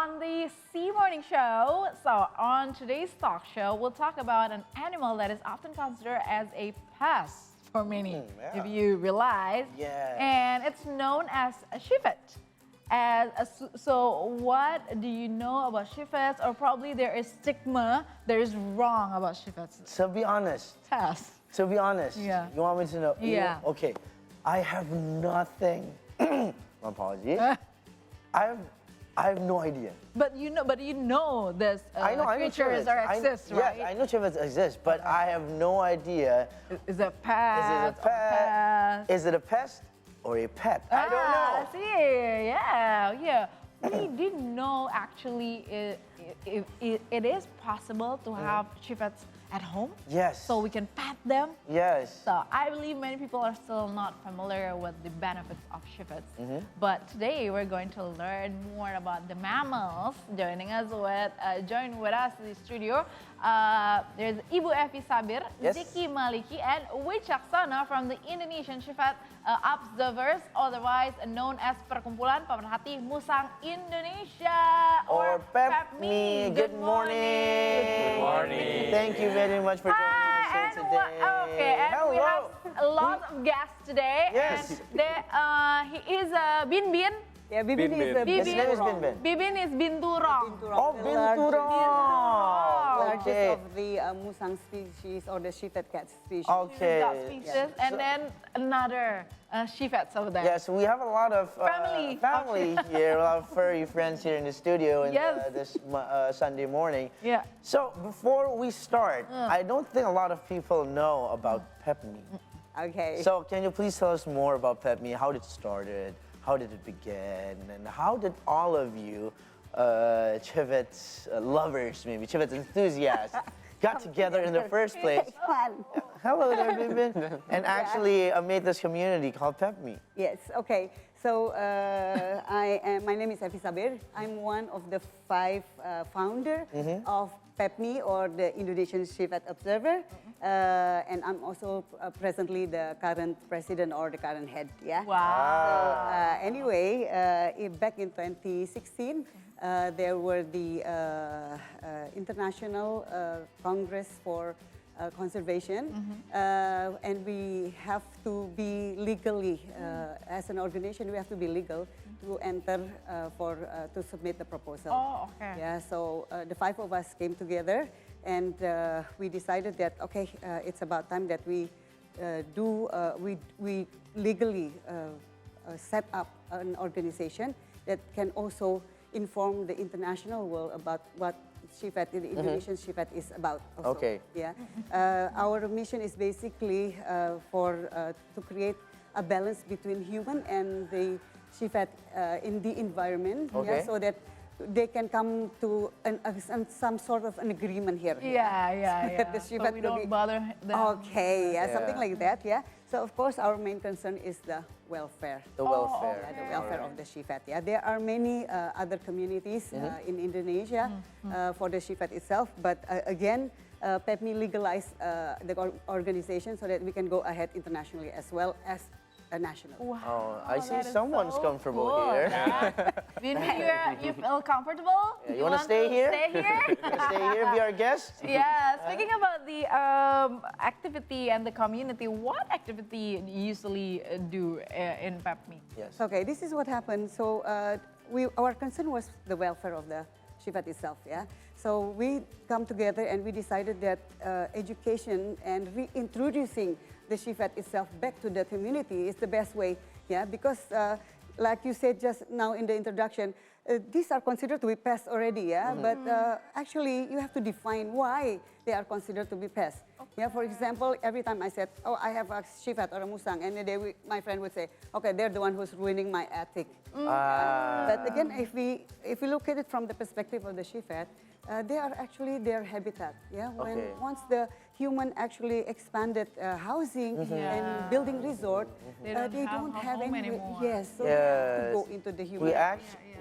on the C Morning Show. So on today's talk show, we'll talk about an animal that is often considered as a pest for many, yeah. if you realize. Yeah. And it's known as a civet. So what do you know about civets? Or probably there is stigma that is wrong about civets. To be honest, Test. you want me to know? Yeah. Okay, I have nothing. My apologies. I have no idea. But you know this creatures exist, right? Yes, I know civets exist, but I have no idea. Is it a pest? Is it a pest or a pet? I don't know. I see. Yeah. We didn't know actually it is possible to have civets at home. Yes. So we can pet them. Yes. So I believe many people are still not familiar with the benefits of civets. But today we're going to learn more about the mammals. Join with us in the studio. There's Ibu Evi Sabir, Yes. Ziki Maliki, and Wicaksana from the Indonesian Civet Observers, otherwise known as Perkumpulan Pemerhati Musang Indonesia, Or Pep Me. Good morning. Good morning. Thank you very much for joining the show today. And we have a lot of guests today. Yes. And he is Bin Bin. Yeah, Bibin Bin is Bin. a His name is Bin Bin. Bibin is Binturong. Oh, Binturong. Largest Okay. of the musang species or the civet cat species. Okay. Got species, and then another civets over there. Yes, we have a lot of Family. here, a lot of furry friends here in the studio in Yes. this Sunday morning. Yeah. So before we start, I don't think a lot of people know about Pep Me. Okay. So can you please tell us more about Pep Me? How did it started? How did it begin? And how did all of you Civets lovers, maybe Civets enthusiasts, got together in the first place? Fun. Hello there, Bibin. And actually made this community called Pep Me. Yes. Okay. So my name is Evi Sabir. I'm one of the 5 founder of Pep Me, or the Indonesian Civet Observer, and I'm also presently the current president or the current head. Yeah. Wow. So anyway, back in 2016, there were the International Congress for Conservation, and we have to be legally, as an organization, we have to be legal to enter to submit the proposal. Oh, okay. Yeah, so the 5 of us came together, and we decided that okay, it's about time that we we legally set up an organization that can also inform the international world about what civet, the Indonesian civet, is about. Also. Okay. Yeah. Our mission is basically to create a balance between human and the civet in the environment. Okay. Yeah, so that they can come to some sort of an agreement here. Yeah. The So civet we will don't be- bother them. Okay, yeah, Yeah. something like that, yeah. So of course our main concern is the welfare. The welfare. Yeah, the welfare of the civet. Yeah, there are many other communities in Indonesia for the civet itself, but again, Pep Me legalized the organization so that we can go ahead internationally as well as national. Wow. Oh, I see that is someone's so comfortable cool. here. Bin, you feel comfortable? Yeah, you wanna stay here? Stay here? Stay here, be our guest. Yeah, speaking about the activity and the community, what activity do you usually do in Pep Me? Yes. Okay, this is what happened. So our concern was the welfare of the civet itself, yeah? So we come together and we decided that education and reintroducing the civet itself back to the community is the best way, yeah? Because like you said just now in the introduction, these are considered to be pests already, yeah? But actually you have to define why they are considered to be pests. Yeah, for example, every time I said, oh, I have a civet or a musang, and my friend would say, okay, they're the one who's ruining my attic. But again, if we look at it from the perspective of the civet, they are actually their habitat. Yeah, once the human actually expanded housing and building resort, They they don't don't have have a home any. anymore. Yes, so they have to Yes. go into the human.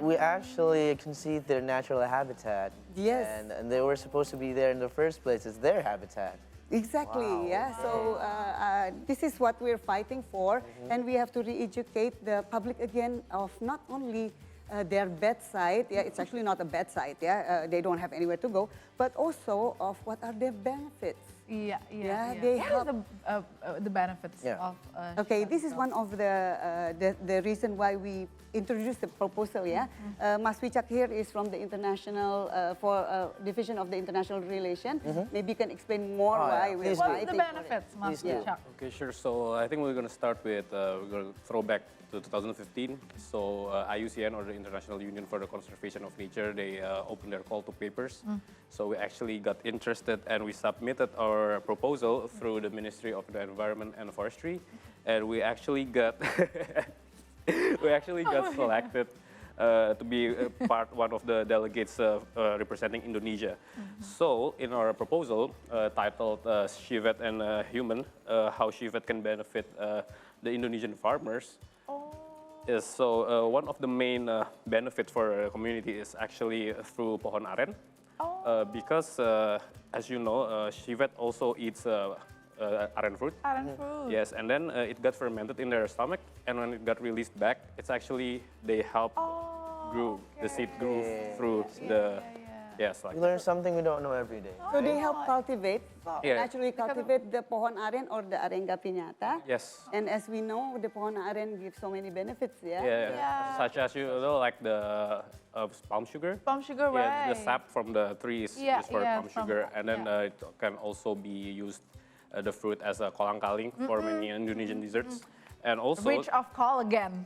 We actually concede their natural habitat. Yes. And they were supposed to be there in the first place. It's their habitat. Exactly, Wow. yeah. So this is what we're fighting for, and we have to re-educate the public again of not only their bedside. Yeah, it's actually not a bedside. Yeah, they don't have anywhere to go, but also of what are their benefits. Yeah. They What help. is the benefits of Okay, civet this is itself? one of the reason why we introduced the proposal. Yeah, Mas Wicak here is from the international division of the international relation. Maybe you can explain more why we're Please do. What are the fighting for it. benefits, Mas Please do. Wicak? Okay, sure. So I think we're going to start with, we're going to throw back to 2015. So IUCN, or the International Union for the Conservation of Nature, they opened their call to papers. So we actually got interested and we submitted our proposal through the Ministry of the Environment and Forestry. And we actually got, selected to be one of the delegates representing Indonesia. So in our proposal titled Civet and Human, how civet can benefit the Indonesian farmers, is so one of the main benefits for a community is actually through pohon aren. Because as you know, civet also eats aren fruit. Aren fruit. Yes, and then it got fermented in their stomach, and when it got released back, it's actually they help grew the seed grew through the yes like We learn something we don't know every day. So they help cultivate, Yeah. naturally cultivate the pohon aren or the arenga piñata. yes And as we know, the pohon aren gives so many benefits. Yeah. such as you know like the palm sugar. Palm sugar, Yeah, right? the sap from the trees Yeah, is for yeah, palm from- sugar, and then it can also be used the fruit as a kolang-kaling for many Indonesian desserts, and also Rich of collagen.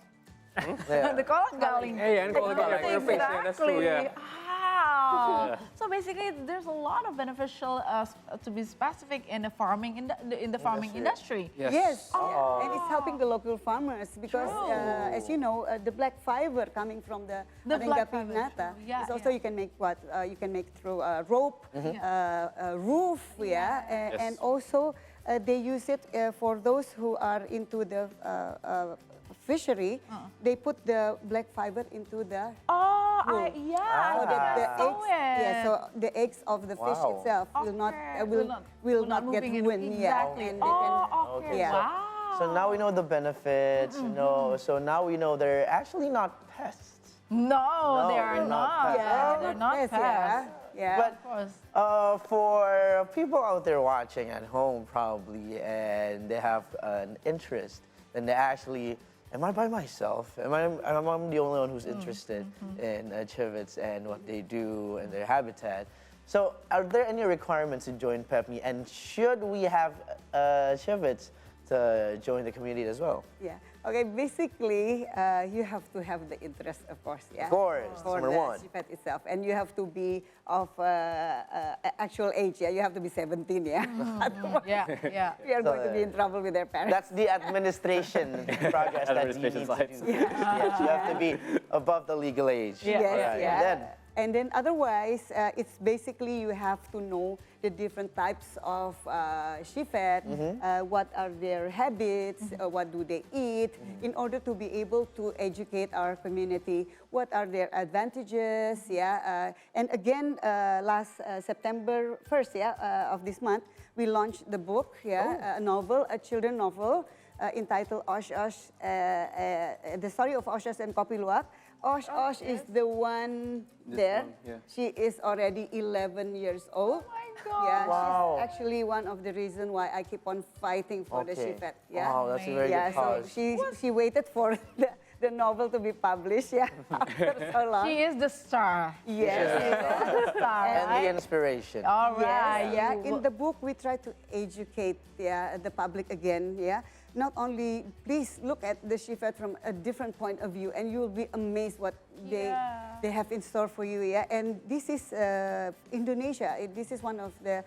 Yeah. The collagen. Yeah, and kolang-kaling for your face. Yeah, that's true. Yeah. Wow. Yeah. So basically, there's a lot of beneficial, to be specific, in the farming industry. Yes. Yes, yeah. And it's helping the local farmers because, True. as you know, the black fiber coming from the The arenga black fiber, piñata true. Yeah, is also yeah. you can make what you can make through a rope, a roof, Yes. and also they use it for those who are into the fishery. They put the black fiber into the Oh, True. yeah. so that the I saw eggs, yeah, it. so the eggs of the fish Wow. itself will not Okay. will not get moving in. ruined. Exactly. Yeah, and they can, Okay. Yeah. Wow. So now we know the benefits, you know, so now we know they're actually not pests. No, they are they're not not. pests. Yeah, They're not yes, pests. yeah. But Of course. for people out there watching at home probably, and they have an interest, then they actually, am I by myself? Am I the only one who's interested in civets and what they do and their habitat? So are there any requirements to join Pep Me, and should we have civets to join the community as well? Yeah. Okay. Basically, you have to have the interest, of course. Yeah. Of course, For number the one. civet itself, and you have to be of actual age. Yeah. You have to be 17. Yeah. Otherwise, Yeah. we are going to be in trouble with their parents. That's the administration progress that you need Administration to sides. do. Yes, you have to be above the legal age. Yeah. Yes, Right. yeah. Then, And then otherwise, it's basically you have to know the different types of civet, what are their habits, what do they eat, in order to be able to educate our community, what are their advantages, and again, last September 1st, of this month, we launched the book, a novel, a children novel, entitled Osh Osh, The Story of Osh Osh and Kopi Luwak. Osh Osh is the one there. one, yeah. She is already 11 years old. Oh my God. Yeah, Wow. she's actually one of the reasons why I keep on fighting for the okay. civet. Yeah. Wow, that's a very Yeah, good so cause. she waited for the novel to be published, after so long. She is the star. Yes. The star, And the right? inspiration. All right. Yes, yeah. You- In the book, we try to educate the public again. Yeah. Not only, please look at the civet from a different point of view, and you will be amazed what Yeah. they have in store for you. Yeah. And this is Indonesia. This is one of the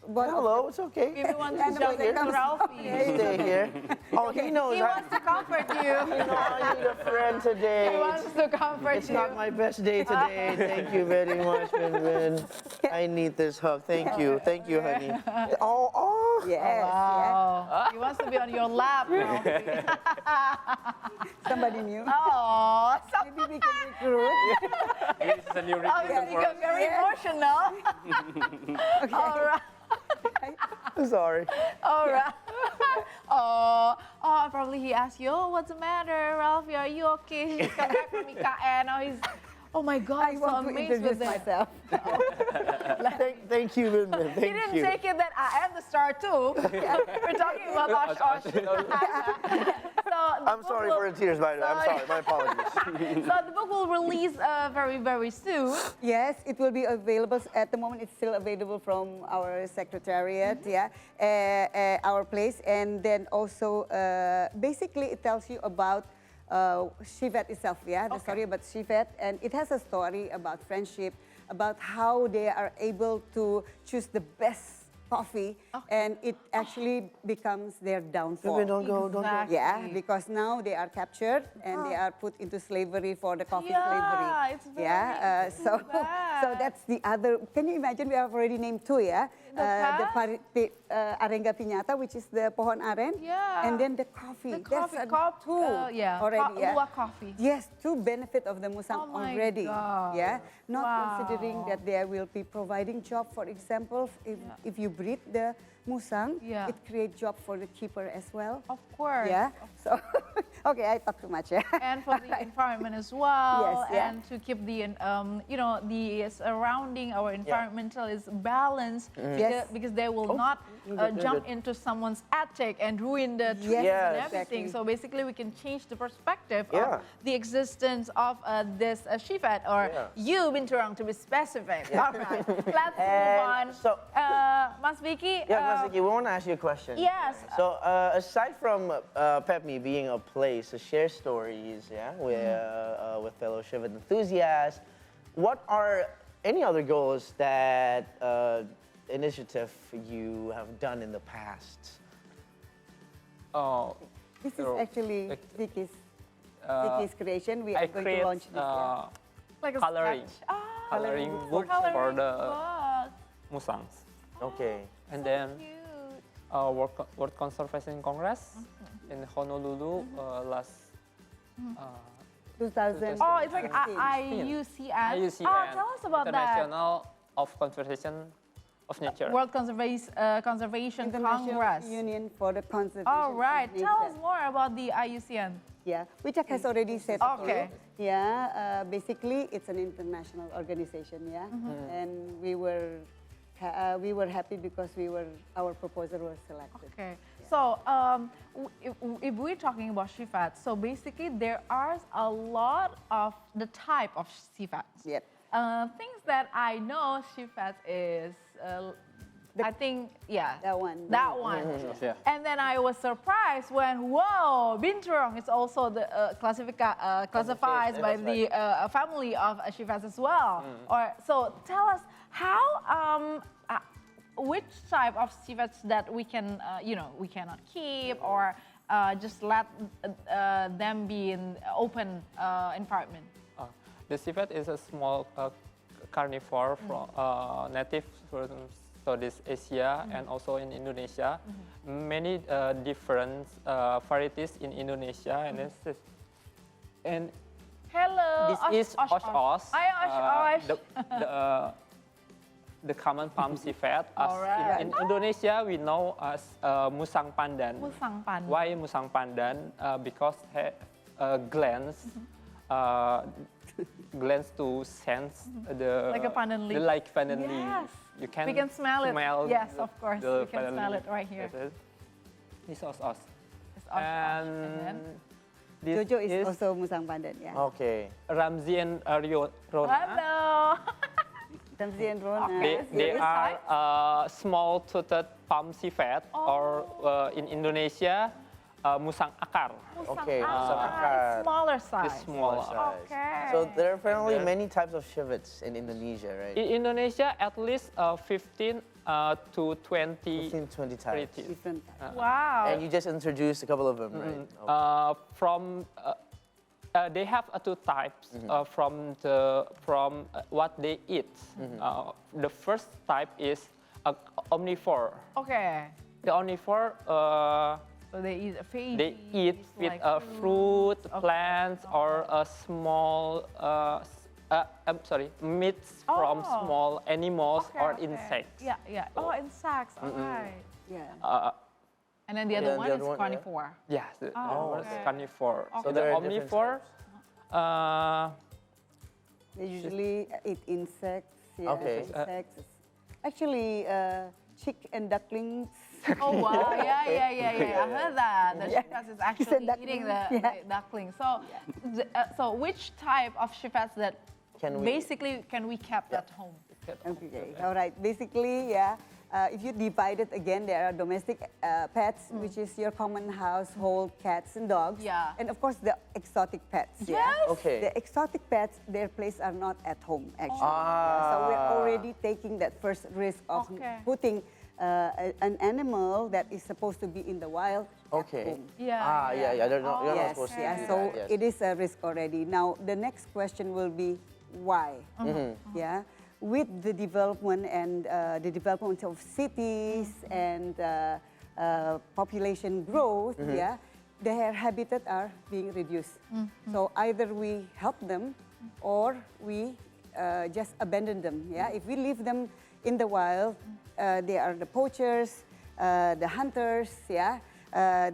Hello, it's okay. If you want to And jump the into comes- Ralphie. Stay here. Oh, he knows. He wants to comfort you. You know, I need a friend today. He wants to comfort It's you. not my best day today. Thank you very much, Win. I need this hug. Thank you, honey. Oh. Yes. Yeah. Wow. He wants to be on your lap. Ralphie. Somebody new. Oh, so Maybe we can recruit. This is a new oh, reason you got very emotional. All right. I'm sorry. All right. Oh, Oh, probably he asked you, oh, what's the matter, Ralphie? Are you okay? He just got back from IKN. Now he's, oh my God, I I'm so want to amazed introduce with it. myself. Thank you, Min Min. He Thank didn't you. take it that I am the star too. We're talking about Osh Osh. So the I'm book sorry will- for the tears, by the way. I'm sorry. My apologies. So the book will release very, very soon. Yes, it will be available. At the moment, it's still available from our secretariat, our place. And then also, basically, it tells you about civet itself, the story about civet. And it has a story about friendship, about how they are able to choose the best coffee, and it actually becomes their downfall. Min, don't go. Exactly. Yeah, because now they are captured and they are put into slavery for the coffee slavery. Yeah, it's very so bad. that's the other. Can you imagine? We have already named two, Arenga piñata, which is the pohon aren, Yeah. and then the coffee. The coffee That's cup, two yeah, already. luwak coffee. Yes, two benefit of the musang Oh my already. God. Yeah, not Wow. considering that they will be providing job. For example, if you breed the musang, Yeah. it creates job for the keeper as well. Of course. Yeah. So, okay, I talk too much. Yeah. And for the environment as well, Yes, yeah. and to keep the the surrounding our environmental is balanced, Yes. because they will not jump into someone's attic and ruin the trees Yes, and Yes. everything. exactly. So basically, we can change the perspective Yeah. of the existence of this civet, or Yeah. you, Binturong, to be specific. All right, let's move And on. so- Mas Vicky. Yeah, Masaki, we want to ask you a question. Yes. So aside from Pep Me being a place to share stories, with fellow civet enthusiasts, what are any other goals that initiative you have done in the past? Oh, This is So, actually like, Vicky's creation. We are I going create to launch this. Like a coloring. sketch. Coloring book Coloring for the book. musangs. Okay. And So then cute. World Conservation Congress in Honolulu last 2000. Oh, it's like 16. IUCN. IUCN, Oh, tell us about that. International of Conservation of Nature. World Conservation International Congress. Union for the Conservation All right, of tell us Nature. more about the IUCN. Yeah, which has already said. Okay. Yeah, basically it's an international organization. Yeah, and we were happy because our proposal was selected. Okay, so if we're talking about civets, so basically there are a lot of the type of civets. Yep. Things that I know civets is, I think, yeah. That one. That one. Yeah. And then I was surprised when, whoa, Binturong is also the classified by That's the family of civets as well. Or so tell us how, which type of civets that we can, we cannot keep, or just let them be in open environment. The civet is a small carnivore from native from Southeast Asia and also in Indonesia. Many different varieties in Indonesia, and Hello. this is Osh Osh. Hi, Osh Osh. The common palm civet. Alright. In Indonesia, we know as musang pandan. Musang pandan. Why musang pandan? Because glands, glands to sense the Like a pandan leaf. like pandan leaf. Yes. You can We can smell it. Yes, of course. the We can pandan smell leaf. it right here. This is Osh Osh. It's Osh Osh. And then? This Jojo is also musang pandan. Yeah. Okay. Ramsey and Rona. Hello. Ramsey and Rona. They Which are small-toothed palm civet, or in Indonesia, musang akar. Musang Okay, musang akar. akar. It's smaller size. It's smaller. Size. Okay. So there are apparently And many then- types of civets in Indonesia, right? In Indonesia, at least 15 to 20 15, 20 types. varieties. Different type. Wow. And you just introduced a couple of them, right? Okay. They have two types from what they eat. The first type is omnivore. Okay. The omnivore So they eat veggies. they eat with like fruit, okay. plants, or a small meats from Oh. small animals Okay, or okay. insects. Yeah, yeah. Oh, insects. All right. Yeah. And then the Yeah, other and one the is other one, yeah. Yeah, carnivore. the Oh, one is okay. carnivore. Okay. So there the are different omnivore, They usually eat insects. Yeah, Okay. insects. Actually, chick and ducklings. Oh wow! Yeah. I heard that the Yeah. Civets is Said actually duckling. eating the, Yeah. the duckling. So, so which type of Civets that Can we- basically can we kept at home? Okay, all right. Basically, yeah, if you divide it again, there are domestic pets, which is your common household cats and dogs. Yeah. And of course, the exotic pets. Yeah? Yes. Okay. The exotic pets, their place are not at home, actually. Ah. So we're already taking that first risk of Okay. putting an animal that is supposed to be in the wild Okay. at home. Yeah. Yeah. You're not Yes, supposed to yeah. do So that. Yes. it is a risk already. Now the next question will be why? Yeah, with the development and the development of cities and population growth, yeah, their habitat are being reduced. So either we help them or we just abandon them. Yeah, if we leave them in the wild, they are the poachers, the hunters. Yeah.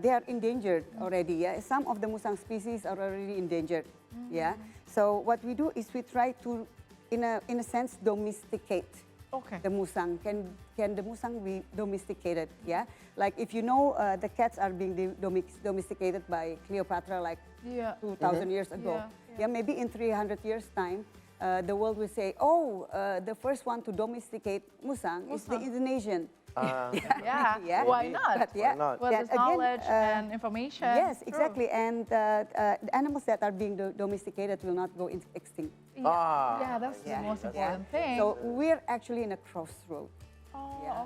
They are endangered already. Yeah? Some of the musang species are already endangered. Yeah. So what we do is we try to, in a sense, domesticate Okay. the musang. Can the musang be domesticated? Yeah. Like if you know the cats are being domesticated by Cleopatra like Yeah. 2,000 years ago. Yeah. Maybe in 300 years time, the world will say, oh, the first one to domesticate musang is the Indonesian. Yeah. Yeah. Why not? But yeah, Why not? Well, then there's knowledge and information. Yes, True. exactly. And the animals that are being domesticated will not go extinct. Yeah, that's the most Yeah. important thing. So we're actually in a crossroad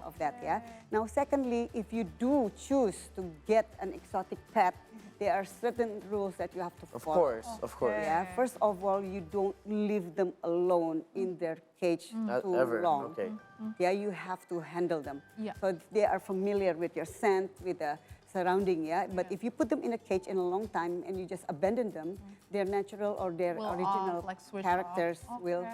of that. Yeah. Now, secondly, if you do choose to get an exotic pet, there are certain rules that you have to Of follow. course. Yeah. First of all, you don't leave them alone in their cage too Ever. long. Okay. Yeah, you have to handle them. Yeah. So they are familiar with your scent, with the surrounding. Yeah. But if you put them in a cage in a long time and you just abandon them, their natural or their Will original off, like switch characters off. will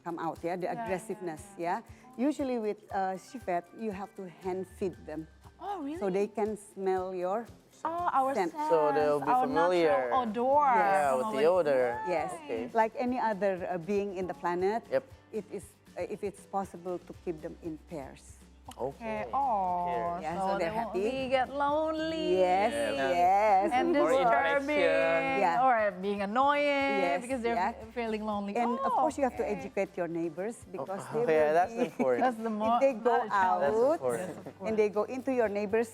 come out. Yeah, the aggressiveness. Yeah. Usually with civet, you have to hand feed them, Oh, really? so they can smell your. our scent. sense, So they'll be our familiar. natural odor. Yeah, with the odor. Yes, Okay. like any other being in the planet. Yep. It is if it's possible to keep them in pairs. Okay. Oh, Yeah, so so they they're won't happy. be get lonely. Yes, yes. And Or disturbing, interaction. Yeah. or being annoying Yes, because they're yeah. feeling lonely. And of course, you have to okay. educate your neighbors because they Yeah, will that's be, important. That's the more. if they go not a challenge. That's out important. and they go into your neighbor's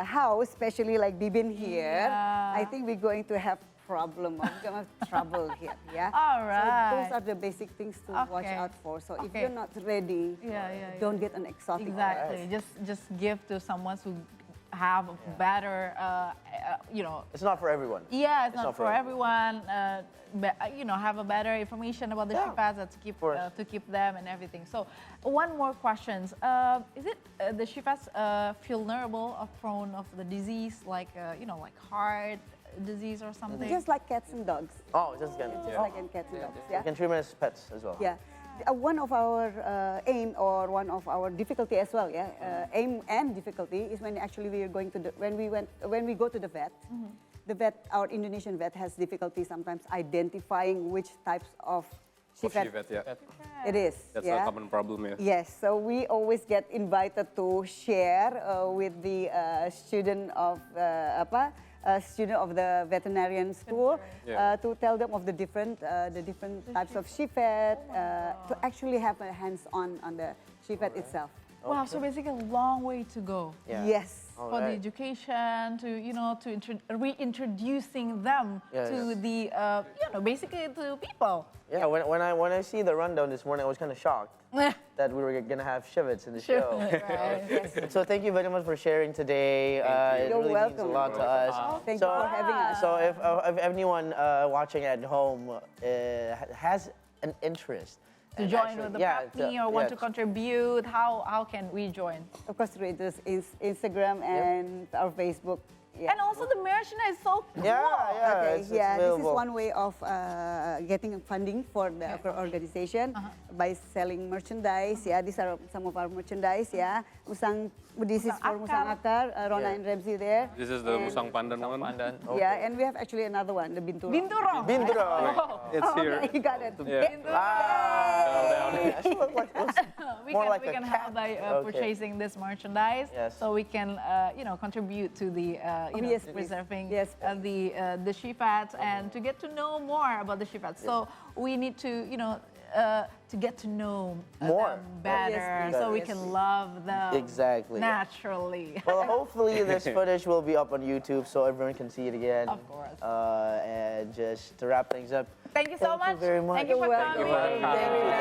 house, especially like Bibin here, Yeah. I think we're going to have problem. We're going to have trouble here. Yeah. All So right. those are the basic things to watch Okay. out for. So if Okay. you're not ready, don't get an exotic. Exactly. Just give to someone who have a better, It's not for everyone. Yeah, it's not for everyone. Have a better information about the Yeah, Civets to keep them and everything. So, one more questions. Is it the Civets vulnerable or prone of the disease like like heart disease or something? Just like cats and dogs. Oh, just again. Just like in cats and dogs. You Yeah. can treat them as pets as well. Yeah. One of our aim or one of our difficulty as well, aim and difficulty is when actually we are going to when we go to the vet. The vet, our Indonesian vet, has difficulty sometimes identifying which types of civet Civet, yeah. it is. That's yeah? a common problem, yeah. Yes, so we always get invited to share with the student of the veterinarian school Yeah. to tell them of the different types of civet, to actually have a hands-on on the civet itself. Wow, so basically a long way to go. Yeah. Yes. All For the right. education, to reintroducing them Yeah, to the basically to people. Yeah, when I see the rundown this morning, I was kind of shocked that we were gonna have Civets in the show. Right. So thank you very much for sharing today. It You're really means a welcome. lot to us. Thank you for having us. So if anyone watching at home has an interest To and join actually- with the yeah, Pep Me or want to yeah, contribute, how can we join? Of course, through this Instagram and our Facebook Yeah. And also the merchandise is so cool. Yeah, Okay, it's yeah, this is available. one way of getting funding for the organization by selling merchandise. Yeah, these are some of our merchandise. Yeah, this is for Musang Akar, Rona Yeah. and Ramsey there. This is the Musang Pandan one. Pandan. Yeah, and we have actually another one, the Binturong. Binturong. Binturong. It's here. Okay, you got it. Yeah. Ah, actually look like this. we More can, like we a can cat. help by Okay. purchasing this merchandise, Yes. so we can contribute to the Yes, please. preserving Yes. The shivets and to get to know more about the shivets. So we need to to get to know More. them better, Yes, so we yes. can love them Exactly. naturally. Well, hopefully this footage will be up on YouTube so everyone can see it again. Of course. And just to wrap things up, Thank you so Thank you much. very much. Thank you for You're welcome. coming.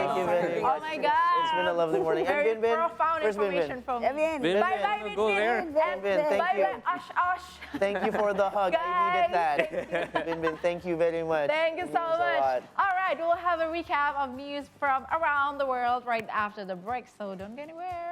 Thank you very much. Oh my God. It's been a lovely morning. And Very Bin Bin, profound where's Bin Bin? information from Yeah, Bin. Bin Bye Bin, bye, Bin go Bin. there. And Bin, thank bye you. bye, Ash Ash. Thank you for the hug. I needed that. Bin Bin, thank you very much. Thank you so Means a much. lot. All right, we'll have a recap of news from around the world right after the break, so don't go anywhere.